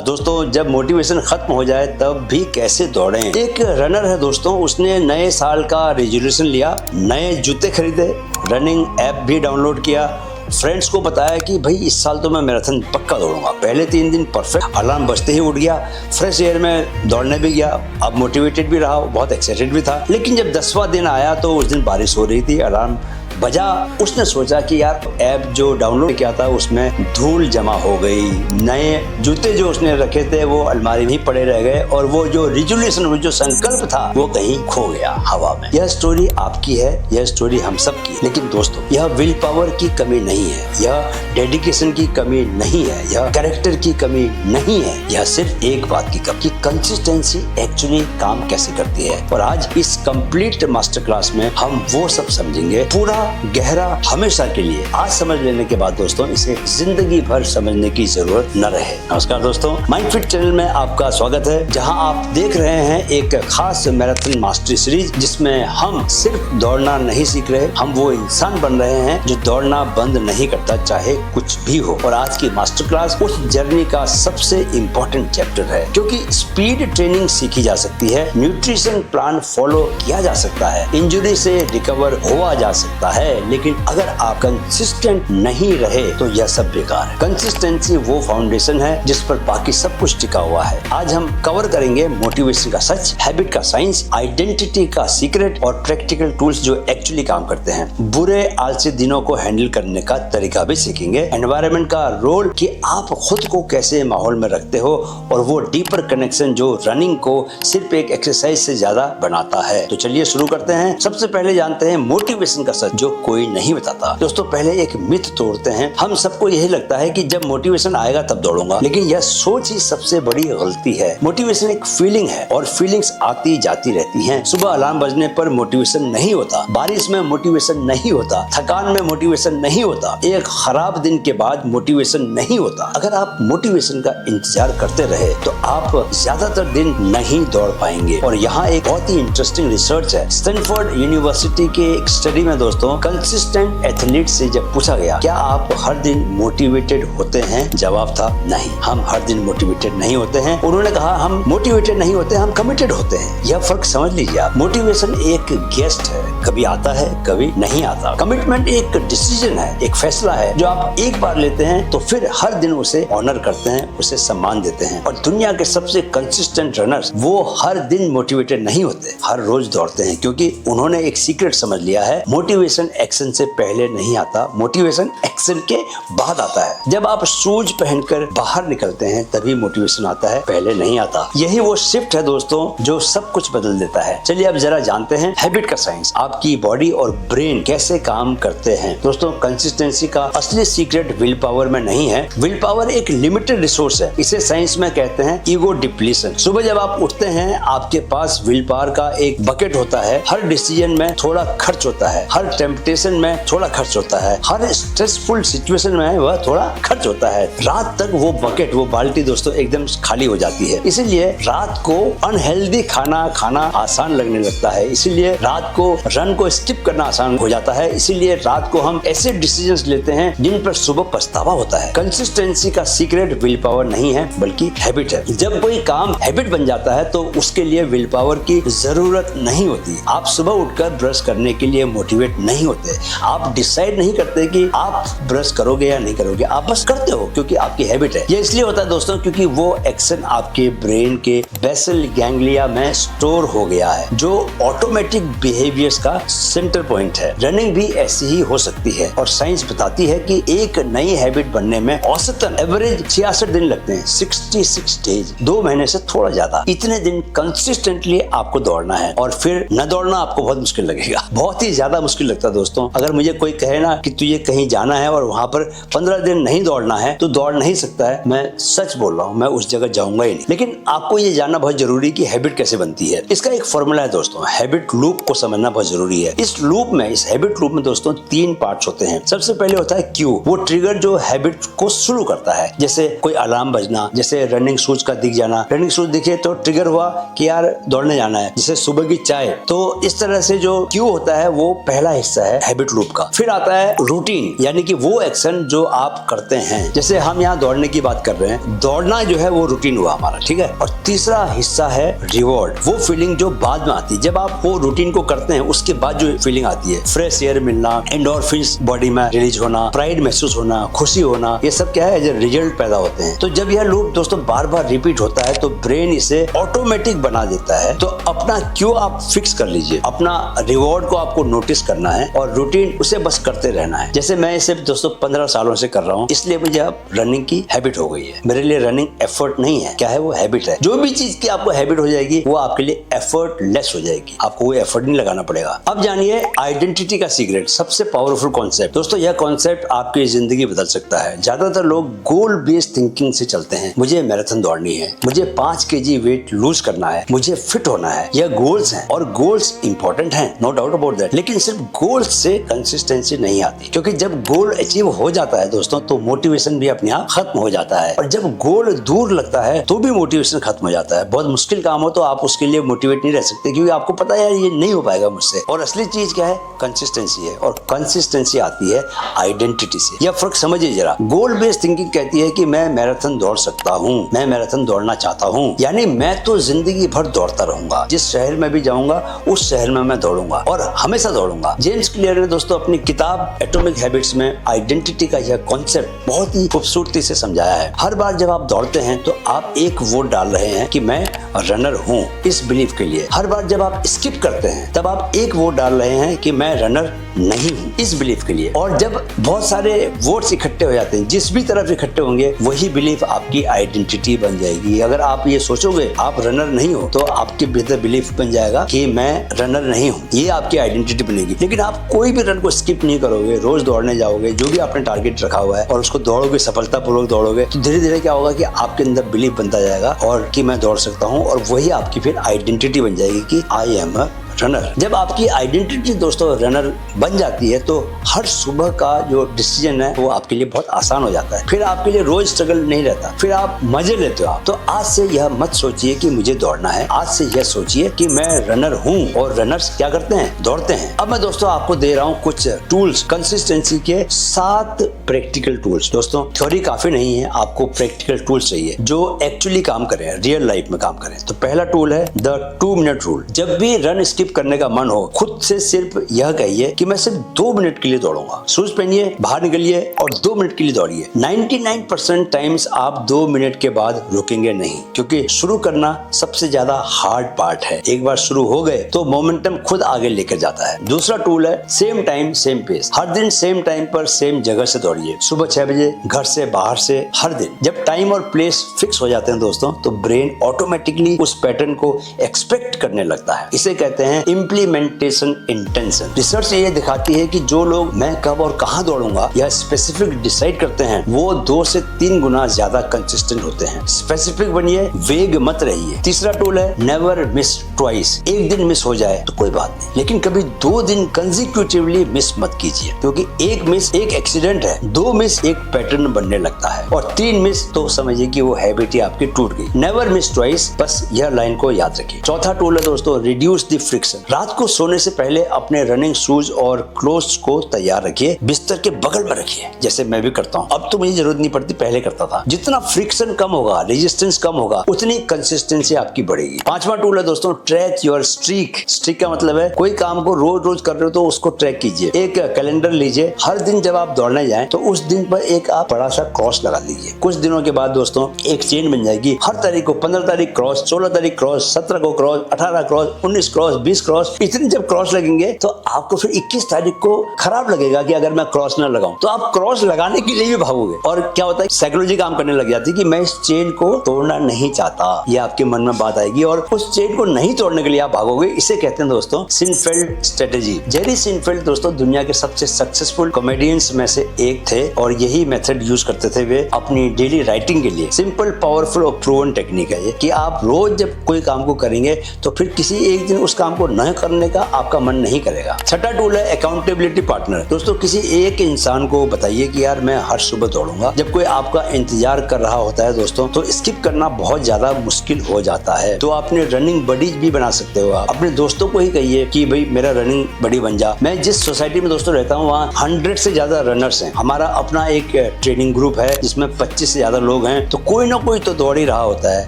दोस्तों, जब मोटिवेशन खत्म हो जाए तब भी कैसे दौड़ें। एक रनर है दोस्तों, उसने नए साल का रेजोल्यूशन लिया, नए जूते खरीदे, रनिंग ऐप भी डाउनलोड किया, फ्रेंड्स को बताया कि भाई इस साल तो मैं मैराथन पक्का दौड़ूंगा। पहले 3 दिन परफेक्ट, अलार्म बजते ही उठ गया, फ्रेश एयर में दौड़ने भी गया, अब मोटिवेटेड भी रहा, बहुत एक्साइटेड भी था। लेकिन जब 10वां दिन आया तो उस दिन बारिश हो रही थी, अलार्म बजा, उसने सोचा कि यार ऐप जो डाउनलोड किया था उसमें धूल जमा हो गई, नए जूते जो उसने रखे थे वो अलमारी में ही पड़े रह गए और वो जो रिजोल्यूशन, वो जो संकल्प था वो कहीं खो गया हवा में। यह स्टोरी आपकी है, यह स्टोरी हम सब की। लेकिन दोस्तों, यह विल पावर की कमी नहीं है, यह डेडिकेशन की कमी नहीं है, यह कैरेक्टर की कमी नहीं है, यह सिर्फ एक बात की कमी, कंसिस्टेंसी एक्चुअली काम कैसे करती है। और आज इस कंप्लीट मास्टर क्लास में हम वो सब समझेंगे, पूरा गहरा, हमेशा के लिए। आज समझ लेने के बाद दोस्तों इसे जिंदगी भर समझने की जरूरत न रहे। नमस्कार दोस्तों, माइंड फिट चैनल में आपका स्वागत है, जहां आप देख रहे हैं एक खास मैराथन मास्टरी सीरीज, जिसमें हम सिर्फ दौड़ना नहीं सीख रहे, हम वो इंसान बन रहे हैं जो दौड़ना बंद नहीं करता, चाहे कुछ भी हो। और आज की मास्टर क्लास उस जर्नी का सबसे इम्पोर्टेंट चैप्टर है, क्योंकि स्पीड ट्रेनिंग सीखी जा सकती है, न्यूट्रिशन प्लान फॉलो किया जा सकता है, इंजरी से रिकवर हुआ जा सकता है, लेकिन अगर आप कंसिस्टेंट नहीं रहे तो यह सब बेकार है। कंसिस्टेंसी वो फाउंडेशन है जिस पर बाकी सब कुछ टिका हुआ है। आज हम कवर करेंगे मोटिवेशन का सच, हैबिट का साइंस, आइडेंटिटी का सीक्रेट और प्रैक्टिकल टूल्स जो एक्चुअली काम करते हैं। बुरे आलसी दिनों को हैंडल करने का तरीका भी सीखेंगे, एनवायरनमेंट का रोल कि आप खुद को कैसे माहौल में रखते हो, और वो डीपर कनेक्शन जो रनिंग को सिर्फ एक एक्सरसाइज से ज्यादा बनाता है। तो चलिए शुरू करते हैं। सबसे पहले जानते हैं मोटिवेशन का सच जो कोई नहीं बताता। दोस्तों, पहले एक मिथ तोड़ते हैं। हम सबको यही लगता है कि जब मोटिवेशन आएगा तब दौड़ूंगा, लेकिन यह सोच ही सबसे बड़ी गलती है। मोटिवेशन एक फीलिंग है और फीलिंग्स आती जाती रहती हैं। सुबह अलार्म बजने पर मोटिवेशन नहीं होता, बारिश में मोटिवेशन नहीं होता, थकान में मोटिवेशन नहीं होता, एक खराब दिन के बाद मोटिवेशन नहीं होता। अगर आप मोटिवेशन का इंतजार करते रहे तो आप ज्यादातर दिन नहीं दौड़ पाएंगे। और यहाँ एक बहुत ही इंटरेस्टिंग रिसर्च है, स्टैनफोर्ड यूनिवर्सिटी के एक स्टडी में दोस्तों, कंसिस्टेंट एथलीट से जब पूछा गया क्या आप हर दिन मोटिवेटेड होते हैं, जवाब था नहीं, हम हर दिन मोटिवेटेड नहीं होते हैं। उन्होंने कहा हम मोटिवेटेड नहीं होते, हम कमिटेड होते हैं। यह फर्क समझ लीजिए आप। मोटिवेशन एक गेस्ट है, कभी आता है कभी नहीं आता। कमिटमेंट एक डिसीजन है, एक फैसला है जो आप एक बार लेते हैं तो फिर हर दिन उसे ऑनर करते हैं, उसे सम्मान देते हैं। और दुनिया के सबसे कंसिस्टेंट रनर्स वो हर दिन मोटिवेटेड नहीं होते, हर रोज दौड़ते हैं, क्योंकि उन्होंने एक सीक्रेट समझ लिया है, मोटिवेशन एक्शन से पहले नहीं आता, मोटिवेशन एक्शन के बाद आता है। जब आप शूज पहनकर बाहर निकलते हैं तभी मोटिवेशन आता है, पहले नहीं आता। यही वो शिफ्ट है दोस्तों जो सब कुछ बदल देता है। चलिए अब जरा जानते हैं हैबिट का साइंस, आपकी बॉडी और ब्रेन कैसे काम करते हैं। दोस्तों, कंसिस्टेंसी का असली सीक्रेट विल पावर में नहीं है। विल पावर एक लिमिटेड रिसोर्स है, इसे साइंस में कहते हैं ईगो डिप्लीशन। सुबह जब आप उठते हैं आपके पास विल पावर का एक बकेट होता है, हर डिसीजन में थोड़ा खर्च होता है, हर टेम्पटेशन में थोड़ा खर्च होता है, हर स्ट्रेसफुल सिचुएशन में वह थोड़ा खर्च होता है। रात तक वो बकेट, वो बाल्टी दोस्तों एकदम खाली हो जाती है। इसीलिए रात को अनहेल्दी खाना आसान लगने लगता है, इसीलिए रात को रन को स्किप करना आसान हो जाता है, इसीलिए रात को हम ऐसे डिसीजंस लेते हैं जिन पर सुबह पछतावा होता है। कंसिस्टेंसी का सीक्रेट विल पावर नहीं है बल्कि हैबिट है। जब कोई काम हैबिट बन जाता है तो उसके लिए विल पावर की जरूरत नहीं होती। आप सुबह उठकर ब्रश करने के लिए मोटिवेट नहीं होते, आप डिसाइड नहीं करते कि आप ब्रश करोगे या नहीं करोगे, आप बस करते हो क्योंकि आपकी हैबिट है। ये इसलिए होता है दोस्तों क्योंकि वो एक्शन आपके ब्रेन के बेसल गैंग्लिया में स्टोर हो गया है, जो ऑटोमेटिक बिहेवियर्स का सेंटर पॉइंट है। रनिंग भी ऐसी ही हो सकती है और साइंस बताती है कि एक नई हैबिट बनने में औसतन एवरेज 66 दिन लगते हैं, 66 डेज, 2 महीने से थोड़ा ज्यादा। इतने दिन कंसिस्टेंटली आपको दौड़ना है और फिर न दौड़ना आपको बहुत मुश्किल लगेगा, बहुत ही ज्यादा मुश्किल लगता है दोस्तों। अगर मुझे कोई कहे ना कि तुझे कहीं जाना है और वहां पर 15 दिन नहीं दौड़ना है तो दौड़ नहीं सकता है, मैं सच बोल रहा हूँ, मैं उस जगह जाऊंगा ही नहीं। लेकिन आपको ये जानना बहुत जरूरी कि हैबिट कैसे बनती है। इसका एक फॉर्मूला है दोस्तों, हैबिट लूप को समझना बहुत जरूरी है। इस लूप में, इस हैबिट लूप में दोस्तों 3 पार्ट्स होते हैं। सबसे पहले होता है क्यू, वो ट्रिगर जो हैबिट को शुरू करता है, जैसे कोई अलार्म बजना, जैसे रनिंग शूज का दिख जाना, रनिंग शूज दिखे तो ट्रिगर हुआ कि यार दौड़ने जाना है, जैसे सुबह की चाय। तो इस तरह से जो क्यू होता है वो पहला हिस्सा हिस्सा है हैबिट लूप का। फिर आता है रूटीन, यानी कि वो एक्शन जो आप करते हैं। जैसे हम यहाँ दौड़ने की बात कर रहे हैं, दौड़ना जो है वो रूटीन हुआ हमारा, ठीक है। और तीसरा हिस्सा है रिवॉर्ड, वो फीलिंग जो बाद में आती है। जब आप वो रूटीन को करते हैं उसके बाद जो फीलिंग आती है, फ्रेश एयर मिलना, एंडोर्फिन्स बॉडी में रिलीज होना, प्राइड महसूस होना, खुशी होना, ये सब क्या है, एज ए रिजल्ट पैदा होते हैं। तो जब यह लूप दोस्तों बार बार रिपीट होता है तो ब्रेन इसे ऑटोमेटिक बना देता है। तो अपना क्यों आप फिक्स कर लीजिए, अपना रिवॉर्ड को आपको नोटिस करना है और रूटीन उसे बस करते रहना है। जैसे मैं इसे दोस्तों 15 सालों से कर रहा हूँ, इसलिए मुझे अब रनिंग की हैबिट हो गई है। मेरे लिए रनिंग एफर्ट नहीं है, क्या है, वो हैबिट है। जो भी चीज की आपको हैबिट हो जाएगी वो आपके लिए एफर्ट लेस हो जाएगी, आपको कोई एफर्ट नहीं लगाना पड़ेगा। अब जानिए आइडेंटिटी का सीक्रेट, सबसे पावरफुल कॉन्सेप्ट। दोस्तों यह कॉन्सेप्ट आपकी जिंदगी बदल सकता है। ज्यादातर लोग गोल बेस्ड थिंकिंग से चलते हैं। मुझे मैराथन दौड़नी है, मुझे 5 kg वेट लूज करना है, मुझे फिट होना है। यह गोल्स हैं और गोल्स इंपॉर्टेंट हैं, नो डाउट अबाउट दैट। लेकिन सिर्फ गोल्स से कंसिस्टेंसी नहीं आती, क्योंकि जब गोल अचीव हो जाता है दोस्तों तो मोटिवेशन भी अपने आप खत्म हो जाता है। और जब गोल दूर लगता है तो भी मोटिवेशन खत्म हो जाता है। बहुत मुश्किल काम हो तो आप उसके लिए मोटिवेट नहीं रह सकते, क्योंकि आपको पता है ये नहीं हो पाएगा मुझसे। और असली चीज क्या है, कंसिस्टेंसी है। और कंसिस्टेंसी आती है आइडेंटिटी से। यह फर्क समझिए जरा। गोल बेस्ड थिंकिंग कहती है कि मैं मैराथन दौड़ सकता हूँ, मैं मैराथन दौड़ना चाहता हूँ, यानी मैं तो जिंदगी भर दौड़ता रहूंगा। जिस शहर में भी जाऊंगा उस शहर में मैं दौड़ूंगा और हमेशा दौड़ूंगा। जेम्स क्लियर ने दोस्तों अपनी किताब एटॉमिक हैबिट्स में आइडेंटिटी का यह कॉन्सेप्ट बहुत ही खूबसूरती से समझाया है। हर बार जब आप दौड़ते हैं तो आप एक वोट डाल रहे हैं कि मैं रनर हूँ, इस बिलीफ के लिए। हर बार जब आप स्किप करते हैं तब आप एक वोट डाल रहे हैं कि मैं रनर नहीं हूँ, इस बिलीफ के लिए। और जब बहुत सारे वोट्स इकट्ठे हो जाते हैं, जिस भी तरफ इकट्ठे होंगे वही बिलीफ आपकी आइडेंटिटी बन जाएगी। अगर आप ये सोचोगे आप रनर नहीं हो तो आपके भीतर बिलीफ बन जाएगा कि मैं रनर नहीं हूँ, ये आपकी आइडेंटिटी बनेगी। लेकिन आप कोई भी रन को स्किप नहीं करोगे, रोज दौड़ने जाओगे, जो भी आपने टारगेट रखा हुआ है, और उसको दौड़ोगे, सफलतापूर्वक दौड़ोगे, तो धीरे धीरे क्या होगा कि आपके अंदर बिलीफ बनता जाएगा और कि मैं दौड़ सकता हूँ। और वही आपकी फिर आइडेंटिटी बन जाएगी कि आई एम अ रनर। जब आपकी आइडेंटिटी दोस्तों रनर बन जाती है तो हर सुबह का जो डिसीजन है वो आपके लिए बहुत आसान हो जाता है। फिर आपके लिए रोज स्ट्रगल नहीं रहता, फिर आप मजे लेते हो आप। तो आज से यह मत सोचिए कि मुझे दौड़ना है, आज से यह सोचिए कि मैं रनर हूँ। और रनर्स क्या करते हैं, दौड़ते हैं। अब मैं दोस्तों आपको दे रहा हूँ कुछ टूल्स, कंसिस्टेंसी के 7 प्रैक्टिकल टूल्स। दोस्तों थ्योरी काफी नहीं है, आपको प्रैक्टिकल टूल्स चाहिए जो एक्चुअली काम करें, रियल लाइफ में काम करें। तो पहला टूल है द 2 मिनट रूल। जब भी रन स्किप करने का मन हो, खुद से सिर्फ यह कहिए कि मैं सिर्फ 2 मिनट के लिए दौड़ूंगा। शूज पहनिए, बाहर निकलिए और 2 मिनट के लिए दौड़िए। 99% टाइम्स आप 2 मिनट के बाद रुकेंगे नहीं, क्योंकि शुरू करना सबसे ज्यादा हार्ड पार्ट है। एक बार शुरू हो गए तो मोमेंटम खुद आगे लेकर जाता है। दूसरा टूल है सेम टाइम सेम पेस। हर दिन सेम टाइम पर सेम जगह से दौड़िए, सुबह 6 बजे, घर से, बाहर से, हर दिन। जब टाइम और प्लेस फिक्स हो जाते हैं दोस्तों तो ब्रेन ऑटोमेटिकली उस पैटर्न को एक्सपेक्ट करने लगता है। इसे कहते हैं इम्प्लीमेंटेशन इंटेंशन। रिसर्च ये दिखाती है कि जो लोग मैं कब और कहां दौड़ूंगा यह स्पेसिफिक डिसाइड करते हैं, वो 2 से 3 गुना ज्यादा कंसिस्टेंट होते हैं। स्पेसिफिक बनिए, वेग मत रहिए। तीसरा टूल है नेवर मिस ट्वाइस। एक दिन मिस हो जाए तो कोई बात नहीं, लेकिन कभी 2 दिन कंसेक्यूटिवली मिस मत कीजिए, क्योंकि एक मिस एक एक्सीडेंट है, 2 मिस एक पैटर्न बनने लगता है, और 3 मिस तो समझिए कि वो हैबिट ही आपकी टूट गई। नेवर मिस ट्वाइस, बस यह लाइन को याद रखिए। चौथा टूल है दोस्तों रिड्यूस द फ्रिक्शन। रात को सोने से पहले अपने रनिंग शूज और क्लोथ्स को तैयार रखिए, बिस्तर के बगल में रखिए, जैसे मैं भी करता हूँ। अब तो मुझे जरूरत नहीं पड़ती, पहले करता था। जितना फ्रिक्शन कम होगा, रेजिस्टेंस कम होगा, उतनी कंसिस्टेंसी आपकी बढ़ेगी। पांचवा टूल है दोस्तों ट्रैक योर स्ट्रीक। स्ट्रीक का मतलब है कोई काम को रोज रोज कर रहे हो तो उसको ट्रैक कीजिए। एक कैलेंडर लीजिए, हर दिन जब आप दौड़ने जाएं तो उस दिन पर एक आप बड़ा सा क्रॉस लगा लीजिए। कुछ दिनों के बाद दोस्तों एक चेन बन जाएगी। हर तारीख को 15 तारीख क्रॉस, 16 तारीख क्रॉस, 17 को क्रॉस, 18 क्रॉस, 19 क्रॉस, 20 क्रॉस। इतनी जब क्रॉस लगेंगे तो आपको फिर 21 तारीख को खराब लगेगा कि अगर मैं क्रॉस न लगाऊं, तो आप क्रॉस लगाने के लिए भी भागोगे। और क्या होता है, साइकोलॉजी काम करने लग जाती है कि मैं इस चेन को तोड़ना नहीं चाहता, ये आपके मन में बात आएगी और उस चेन को नहीं तोड़ने के लिए आप भागोगे। इसे कहते हैं दोस्तों सिनफेल्ड स्ट्रेटेजी। जेरी सिनफेल्ड दोस्तों दुनिया के सबसे सक्सेसफुल कॉमेडियंस में से एक थे और यही मेथड यूज करते थे वे अपनी डेली राइटिंग के लिए। सिंपल, पावरफुल और प्रूवन टेक्निक है ये कि आप रोज जब कोई काम को करेंगे तो फिर किसी एक दिन उस काम को न करने का आपका मन नहीं करेगा। छठा टूल है अकाउंटेबिलिटी पार्टनर। दोस्तों, किसी एक इंसान को बताइए कि यार मैं हर सुबह दौड़ूंगा। जब कोई आपका इंतजार कर रहा होता है दोस्तों, तो स्किप करना बहुत ज्यादा मुश्किल हो जाता है। तो आपने रनिंग बडीज भी बना सकते हो। आप अपने दोस्तों को ही कहिए कि भाई मेरा रनिंग बडी बन जा। मैं जिस सोसाइटी में दोस्तों रहता हूँ वहाँ 100 से ज्यादा रनर्स हैं। हमारा अपना एक ट्रेनिंग ग्रुप है जिसमें 25 से ज्यादा लोग हैं। तो कोई ना कोई तो दौड़ ही रहा होता है।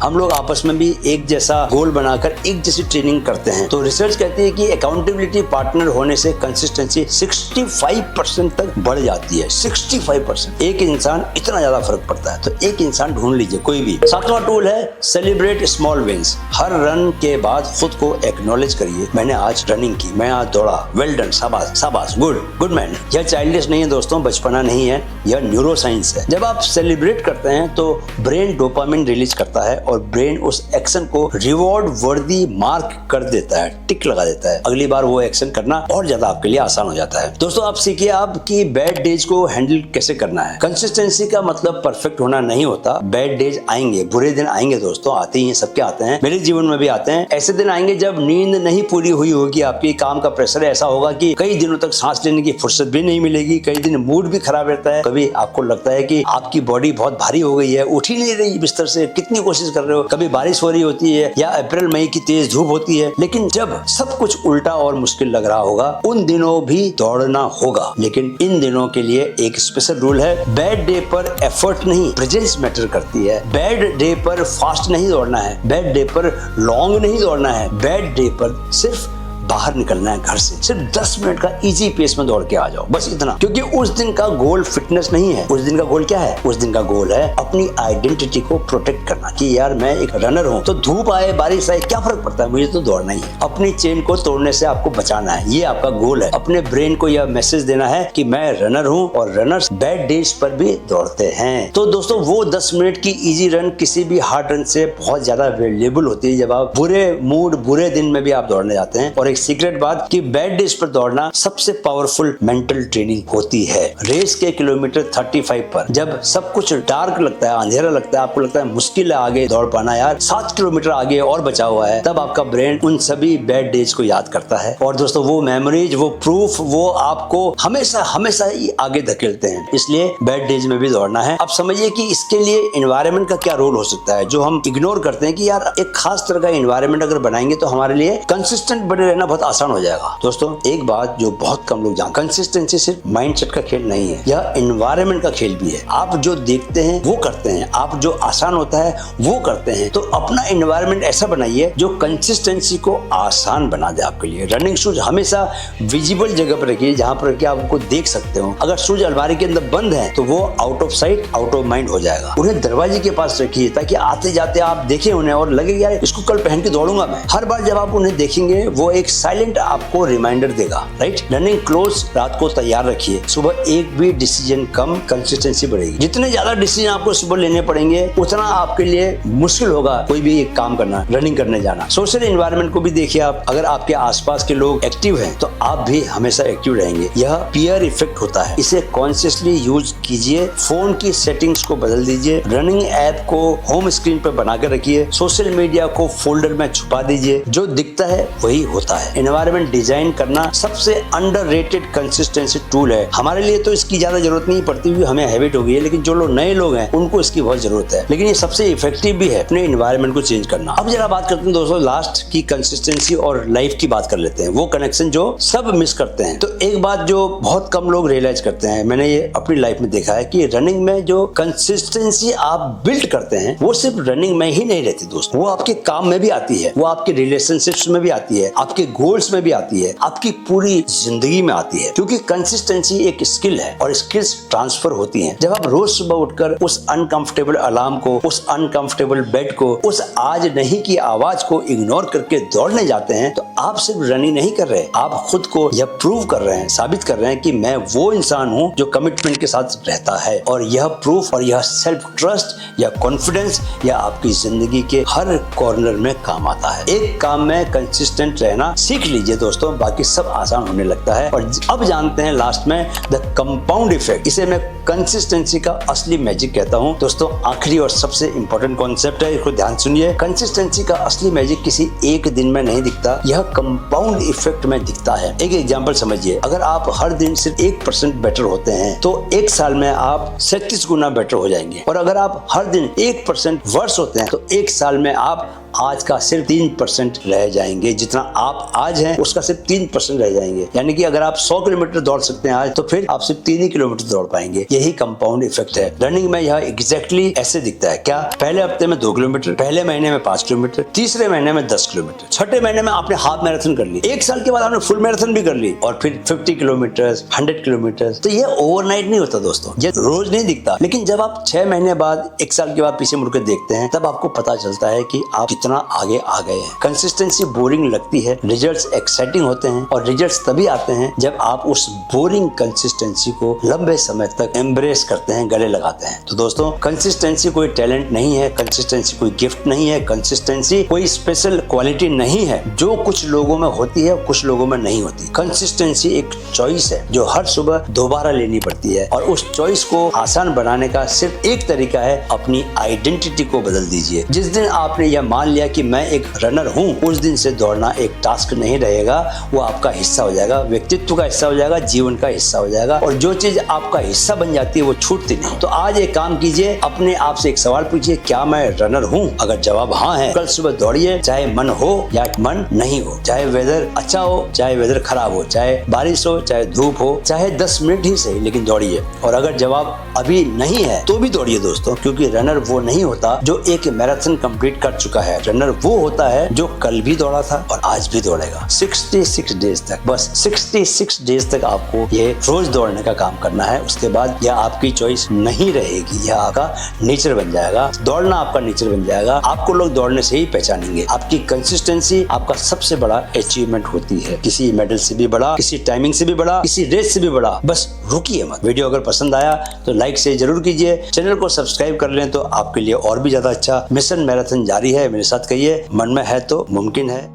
हम लोग आपस में भी एक जैसा गोल बनाकर एक जैसी ट्रेनिंग करते हैं। तो रिसर्च कहती है कि अकाउंटेबिलिटी पार्टनर होने से कंसिस्टेंसी 65% तक बढ़ जाती है। 65%। एक इंसान इतना ज्यादा फर्क पड़ता है। तो एक इंसान ढूंढ लीजिए कोई भी। सातवां टूल है सेलिब्रेट स्मॉल विंस। हर रन के बाद खुद को एक्नॉलेज करिए, मैंने आज रनिंग की, मैं आज दौड़ा, वेल डन, शाबाश शाबाश, गुड मैन। यह चाइल्डिश नहीं है दोस्तों, बचपना नहीं है, यह न्यूरो साइंस है। जब आप सेलिब्रेट करते हैं तो ब्रेन डोपामिन रिलीज करता है और ब्रेन उस एक्शन को रिवॉर्ड वर्दी मार्क कर देता है, टिक लगा देता है। अगली बार वो एक्शन करना और ज्यादा आपके लिए आसान हो जाता है। दोस्तों, आप सीखिए आपकी बैड डेज को हैंडल कैसे करना है। कंसिस्टेंसी का मतलब परफेक्ट होना नहीं होता। बैड डेज आएंगे, बुरे दिन आएंगे दोस्तों, आते ही हैं, सबके आते हैं, मेरे जीवन में भी आते हैं। ऐसे दिन आएंगे जब नींद नहीं पूरी हुई होगी, आपकी काम का प्रेशर ऐसा होगा कि कई दिनों तक सांस लेने की फुर्सत भी नहीं मिलेगी। कई दिन मूड भी खराब रहता है। कभी आपको लगता है कि आपकी बॉडी बहुत भारी हो गई है, उठ ही नहीं रही बिस्तर से, कितनी कोशिश कर रहे हो। कभी बारिश हो रही होती है या अप्रैल मई की तेज धूप होती है। लेकिन जब सब कुछ उल्टा और मुश्किल लग रहा होगा, उन दिनों भी दौड़ना होगा। लेकिन इन दिनों के लिए एक स्पेशल रूल है। बैड डे पर एफर्ट नहीं, प्रेजेंस मैटर करती है। बैड डे पर फास्ट नहीं दौड़ना है, बैड डे पर लॉन्ग नहीं दौड़ना है, बैड डे पर सिर्फ बाहर निकलना है घर से। सिर्फ 10 मिनट का इजी पेस में दौड़ के आ जाओ, बस इतना। क्योंकि उस दिन का गोल फिटनेस नहीं है। उस दिन का गोल क्या है? उस दिन का गोल है अपनी आइडेंटिटी को प्रोटेक्ट करना कि यार मैं एक रनर हूँ, तो धूप आए बारिश आए क्या फर्क पड़ता है, मुझे तो दौड़ना ही है। अपनी चेन को तोड़ने से आपको बचाना है, ये आपका गोल है। अपने ब्रेन को यह मैसेज देना है कि मैं रनर हूँ और रनर्स बैड डेज पर भी दौड़ते हैं। तो दोस्तों, वो 10 मिनट की इजी रन किसी भी हार्ड रन से बहुत ज्यादा वैल्यूएबल होती है जब आप बुरे मूड, बुरे दिन में भी आप दौड़ने जाते हैं। और एक सीक्रेट बात कि बैड डेज पर दौड़ना सबसे पावरफुल मेंटल ट्रेनिंग होती है। रेस के किलोमीटर 35 पर जब सब कुछ डार्क लगता है, अंधेरा लगता है, आपको लगता है मुश्किल है आगे दौड़ पाना, यार 7 किलोमीटर आगे और बचा हुआ है, तब आपका ब्रेन उन सभी बैड डेज को याद करता है। और दोस्तों, वो मेमोरीज, वो प्रूफ, वो आपको हमेशा हमेशा ही आगे धकेलते हैं। इसलिए बैड डेज में भी दौड़ना है। अब समझिए कि इसके लिए एनवायरनमेंट का क्या रोल हो सकता है, जो हम इग्नोर करते हैं कि यार एक खास तरह का एनवायरनमेंट अगर बनाएंगे तो हमारे लिए कंसिस्टेंट बने रहना बहुत आसान हो जाएगा। दोस्तों, एक बात जो बहुत कम लोग जानते, कंसिस्टेंसी सिर्फ माइंडसेट का खेल नहीं है, यह एनवायरनमेंट का खेल भी है। आप जो देखते हैं वो करते हैं, आप जो आसान होता है वो करते हैं। तो अपना एनवायरनमेंट ऐसा बनाइए जो कंसिस्टेंसी को आसान बना दे आपके लिए। रनिंग शूज हमेशा विजिबल जगह पर रखिए जहां पर कि आप उनको देख सकते हो। अगर शूज अलमारी के अंदर बंद है तो वो out of sight out of mind हो जाएगा। उन्हें दरवाजे के पास रखिए ताकि आते जाते आप देखें उन्हें और लगे यार इसको कल पहन के दौड़ूंगा मैं। हर बार जब आप उन्हें देखेंगे वो एक साइलेंट आपको रिमाइंडर देगा, राइट। रनिंग क्लोथ्स रात को तैयार रखिए, सुबह एक भी डिसीजन कम, कंसिस्टेंसी बढ़ेगी। जितने ज्यादा डिसीजन आपको सुबह लेने पड़ेंगे उतना आपके लिए मुश्किल होगा कोई भी एक काम करना, रनिंग करने जाना। सोशल एनवायरनमेंट को भी देखिए आप, अगर आपके आसपास के लोग एक्टिव हैं तो आप भी हमेशा एक्टिव रहेंगे। यह पीयर इफेक्ट होता है, इसे कॉन्शियसली यूज कीजिए। फोन की सेटिंग्स को बदल दीजिए, रनिंग ऐप को होम स्क्रीन पर बनाकर रखिए, सोशल मीडिया को फोल्डर में छुपा दीजिए। जो दिखता है वही होता है। एनवायरनमेंट डिजाइन करना सबसे अंडररेटेड कंसिस्टेंसी टूल है। हमारे लिए तो इसकी ज्यादा जरूरत नहीं पड़ती हुई हमें हैबिट हो गई है, लेकिन जो लोग नए लोग हैं उनको इसकी बहुत जरूरत है। लेकिन ये सबसे इफेक्टिव भी है अपने एनवायरनमेंट को चेंज करना। अब जरा बात करते हैं दोस्तों लास्ट की, कंसिस्टेंसी और लाइफ की बात कर लेते हैं, वो कनेक्शन जो सब मिस करते हैं। तो एक बात जो बहुत कम लोग रियलाइज करते हैं, मैंने ये अपनी लाइफ में देखा है कि रनिंग में जो कंसिस्टेंसी आप बिल्ड करते हैं वो सिर्फ रनिंग में ही नहीं रहती दोस्तों, वो आपके काम में भी आती है, वो आपके रिलेशनशिप्स में भी आती है, आपके गोल्स में भी आती है, आपकी पूरी जिंदगी में आती है। क्योंकि कंसिस्टेंसी एक स्किल है और स्किल्स ट्रांसफर होती हैं। जब आप रोज सुबह उठकर उस अनकंफर्टेबल अलार्म को, उस अनकंफर्टेबल बेड को, उस आज नहीं की आवाज को इग्नोर करके दौड़ने जाते हैं तो आप सिर्फ रनिंग नहीं कर रहे, आप खुद को यह प्रूव कर रहे हैं, साबित कर रहे हैं कि मैं वो इंसान हूं जो कमिटमेंट के साथ रहता है। और यह प्रूफ और यह सेल्फ ट्रस्ट या कॉन्फिडेंस या आपकी जिंदगी के हर कॉर्नर में काम आता है। एक काम में कंसिस्टेंट रहना सीख लीजिए दोस्तों, बाकी सब आसान होने लगता है। और अब जानते हैं लास्ट में द कंपाउंड इफेक्ट। इसे मैं कंसिस्टेंसी का असली मैजिक कहता हूं। दोस्तों आखिरी और सबसे इंपॉर्टेंट कॉन्सेप्ट है, इसको ध्यान सुनिए। कंसिस्टेंसी का असली मैजिक किसी एक दिन में नहीं दिखता, यह कंपाउंड इफेक्ट में दिखता है। एक एग्जांपल समझिए, अगर आप हर दिन सिर्फ 1% बेटर होते हैं तो एक साल में आप 37 गुना बेटर हो जाएंगे। और अगर आप हर दिन 1% वर्स होते हैं तो एक साल में आप आज का सिर्फ 3% रह जाएंगे। जितना आप आज हैं उसका सिर्फ 3% रह जाएंगे। यानी कि अगर आप 100 किलोमीटर दौड़ सकते हैं आज, तो फिर आप सिर्फ 3 ही किलोमीटर दौड़ पाएंगे। यही कंपाउंड इफेक्ट है। रनिंग में यह एग्जैक्टली ऐसे दिखता है। क्या? पहले हफ्ते में 2 किलोमीटर, पहले महीने में 5 किलोमीटर, तीसरे महीने में 10 किलोमीटर, छठे महीने में आपने हाफ मैराथन कर ली, एक साल के बाद आपने फुल मैराथन भी कर ली, और फिर 50 किलोमीटर, 100 किलोमीटर। तो ये ओवरनाइट नहीं होता दोस्तों, ये रोज नहीं दिखता। लेकिन जब आप 6 महीने बाद, 1 साल के बाद पीछे मुड़कर देखते हैं, तब आपको पता चलता है कि आप कितना आगे आ गए हैं। कंसिस्टेंसी बोरिंग लगती है, रिजल्ट्स एक्साइटिंग होते हैं, और रिजल्ट्स तभी आते हैं जब आप उस बोरिंग कंसिस्टेंसी को लंबे समय तक एम्ब्रेस करते हैं, गले लगाते हैं। तो दोस्तों कंसिस्टेंसी कोई टैलेंट नहीं है, कंसिस्टेंसी कोई गिफ्ट नहीं है, कंसिस्टेंसी कोई स्पेशल क्वालिटी नहीं है जो कुछ लोगों में होती है, कुछ लोगों में नहीं होती। कंसिस्टेंसी एक चॉइस है जो हर सुबह दोबारा लेनी पड़ती है, और उस चॉइस को आसान बनाने का सिर्फ एक तरीका है, अपनी आइडेंटिटी को बदल दीजिए। जिस दिन आपने यह मान लिया कि मैं एक रनर हूँ, उस दिन से दौड़ना एक टास्क नहीं रहेगा, वो आपका हिस्सा हो जाएगा, व्यक्तित्व का हिस्सा हो जाएगा, जीवन का हिस्सा हो जाएगा। और जो चीज आपका हिस्सा बन जाती है वो छूटती नहीं। तो आज एक काम कीजिए, अपने आप से एक सवाल पूछिए, क्या मैं रनर हूँ? अगर जवाब हाँ है, कल सुबह दौड़िए, चाहे मन हो या मन नहीं हो, चाहे वेदर अच्छा हो चाहे वेदर खराब हो, चाहे बारिश हो चाहे धूप हो, चाहे 10 मिनट ही सही, लेकिन दौड़िए। और अगर जवाब अभी नहीं है तो भी दौड़िए दोस्तों, क्योंकि रनर वो नहीं होता जो एक मैराथन कंप्लीट कर चुका है। रनर वो होता है जो कल भी दौड़ा था और आज भी दौड़ेगा। 66 डेज तक, बस 66 डेज तक आपको ये रोज दौड़ने का काम करना है। उसके बाद यह आपकी चॉइस नहीं रहेगी, यह आपका नेचर बन जाएगा। दौड़ना आपका नेचर बन जाएगा। आपको लोग दौड़ने से ही पहचानेंगे। आपकी कंसिस्टेंसी आपका सबसे बड़ा अचीवमेंट होती है, किसी मेडल से भी बड़ा, किसी टाइमिंग से भी बड़ा, किसी रेस से भी बड़ा। बस रुकिए मत। वीडियो अगर पसंद आया तो लाइक से जरूर कीजिए, चैनल को सब्सक्राइब कर लें तो आपके लिए और भी ज्यादा अच्छा। मिशन मैराथन जारी है, मेरे साथ कहिए, मन में है तो मुमकिन है।